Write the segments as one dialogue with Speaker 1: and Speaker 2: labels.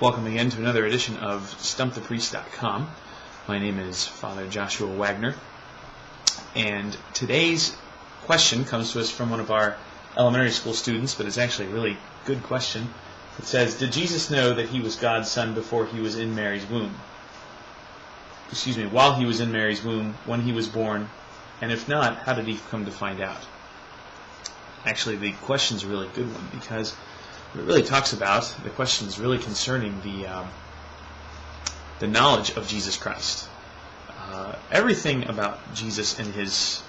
Speaker 1: Welcome again to another edition of StumpThePriest.com. My name is Father Joshua Wagner, and today's question comes to us from one of our elementary school students, but it's actually a really good question. It says, did Jesus know that he was God's son before he was in Mary's womb? While he was in Mary's womb, when he was born, and if not, how did he come to find out? Actually, the question's a really good one because what it really talks about, the question is really concerning the knowledge of Jesus Christ. Everything about Jesus and his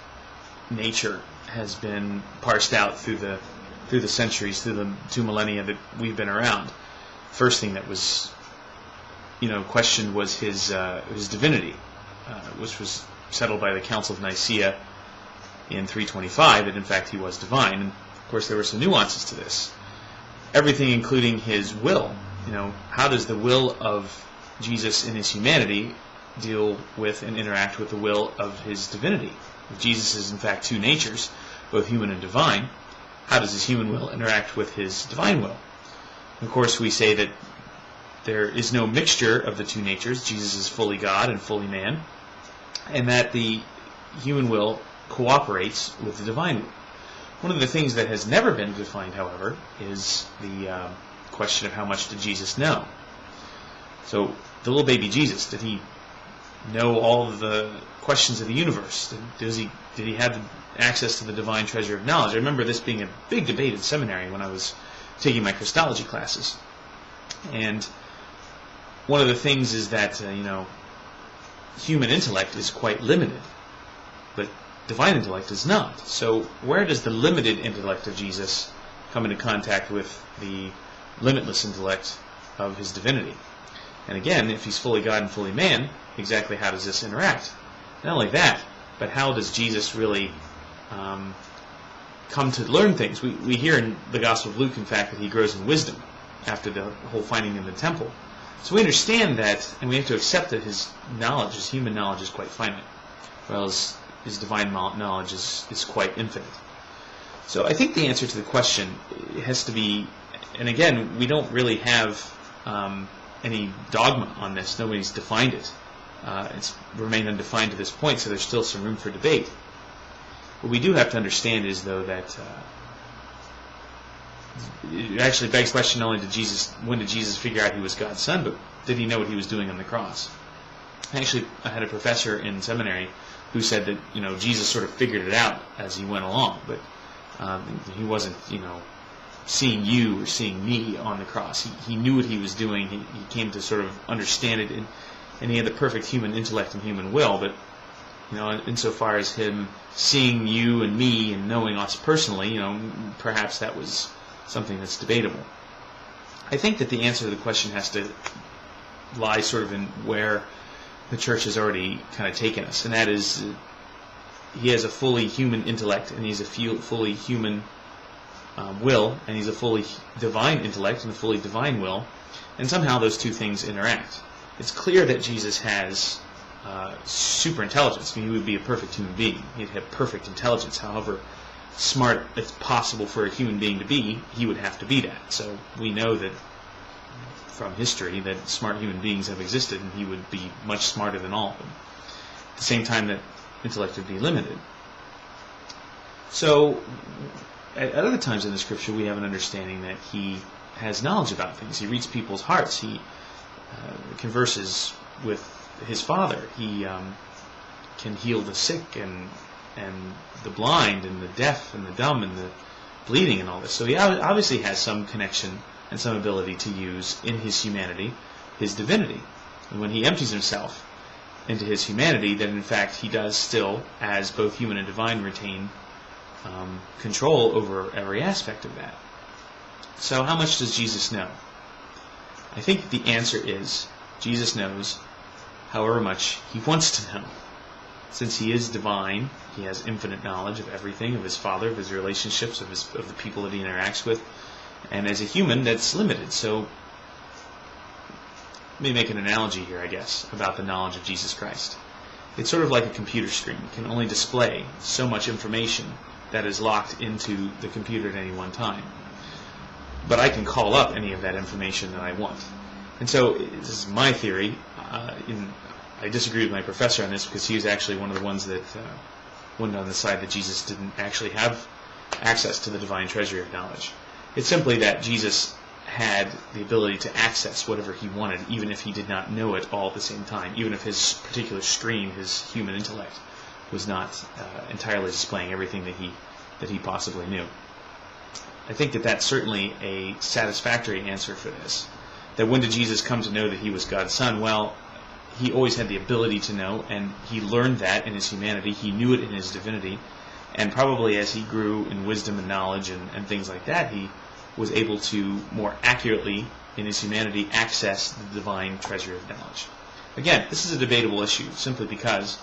Speaker 1: nature has been parsed out through the centuries, through the 2 millennia that we've been around. First thing that was, questioned was his divinity, which was settled by the Council of Nicaea in 325, that in fact he was divine. And of course there were some nuances to this. Everything including his will. How does the will of Jesus in his humanity deal with and interact with the will of his divinity? If Jesus is in fact two natures, both human and divine, how does his human will interact with his divine will? Of course, we say that there is no mixture of the two natures. Jesus is fully God and fully man, and that the human will cooperates with the divine will. One of the things that has never been defined, however, is the question of how much did Jesus know. So, the little baby Jesus, did he know all of the questions of the universe? Did he have access to the divine treasure of knowledge? I remember this being a big debate in seminary when I was taking my Christology classes. And one of the things is that, human intellect is quite limited, but divine intellect is not. So where does the limited intellect of Jesus come into contact with the limitless intellect of his divinity? And again, if he's fully God and fully man, exactly how does this interact? Not only that, but how does Jesus really come to learn things? We hear in the Gospel of Luke, in fact, that he grows in wisdom after the whole finding in the temple. So we understand that, and we have to accept that his knowledge, his human knowledge, is quite finite, whereas his divine knowledge is quite infinite. So I think the answer to the question has to be, and again, we don't really have any dogma on this. Nobody's defined it. It's remained undefined to this point, so there's still some room for debate. What we do have to understand is, though, that it actually begs the question, not only when did Jesus figure out he was God's son, but did he know what he was doing on the cross? Actually, I had a professor in seminary who said that, Jesus sort of figured it out as he went along, but he wasn't, seeing you or seeing me on the cross. He knew what he was doing. He came to sort of understand it, and he had the perfect human intellect and human will, but, insofar as him seeing you and me and knowing us personally, perhaps that was something that's debatable. I think that the answer to the question has to lie sort of in where the church has already kind of taken us, and that is he has a fully human intellect, and he's a fully human will, and he's a fully divine intellect and a fully divine will, and somehow those two things interact. It's clear that Jesus has super intelligence. He would be a perfect human being. He'd have perfect intelligence. However smart it's possible for a human being to be, he would have to be that. So we know that from history that smart human beings have existed, and he would be much smarter than all of them. At the same time that intellect would be limited. So at other times in the scripture we have an understanding that he has knowledge about things. He reads people's hearts. He converses with his Father. He can heal the sick and the blind and the deaf and the dumb and the bleeding and all this. So he obviously has some connection and some ability to use in his humanity his divinity. And when he empties himself into his humanity, then in fact he does still, as both human and divine, retain control over every aspect of that. So how much does Jesus know? I think the answer is Jesus knows however much he wants to know. Since he is divine, he has infinite knowledge of everything, of his Father, of his relationships, of the people that he interacts with. And as a human, that's limited. So let me make an analogy here, I guess, about the knowledge of Jesus Christ. It's sort of like a computer screen. It can only display so much information that is locked into the computer at any one time. But I can call up any of that information that I want. And so this is my theory. I disagree with my professor on this because he was actually one of the ones that went on the side that Jesus didn't actually have access to the divine treasury of knowledge. It's simply that Jesus had the ability to access whatever he wanted, even if he did not know it all at the same time, even if his particular stream, his human intellect, was not entirely displaying everything that he possibly knew. I think that that's certainly a satisfactory answer for this. That when did Jesus come to know that he was God's Son? Well, he always had the ability to know, and he learned that in his humanity. He knew it in his divinity, and probably as he grew in wisdom and knowledge and things like that, he was able to more accurately, in his humanity, access the divine treasury of knowledge. Again, this is a debatable issue, simply because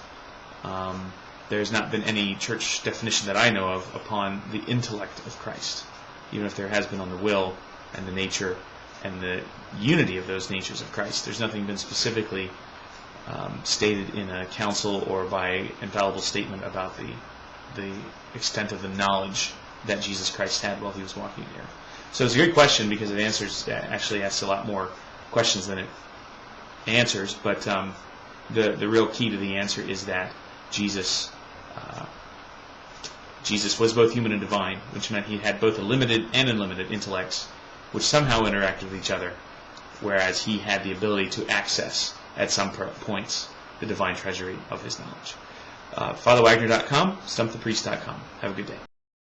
Speaker 1: there's not been any church definition that I know of upon the intellect of Christ, even if there has been on the will and the nature and the unity of those natures of Christ. There's nothing been specifically stated in a council or by infallible statement about the extent of the knowledge that Jesus Christ had while he was walking here. So it's a great question because it actually asks a lot more questions than it answers, but the real key to the answer is that Jesus was both human and divine, which meant he had both a limited and unlimited intellects, which somehow interact with each other, whereas he had the ability to access, at some points, the divine treasury of his knowledge. FatherWagner.com, StumpThePriest.com. Have a good day.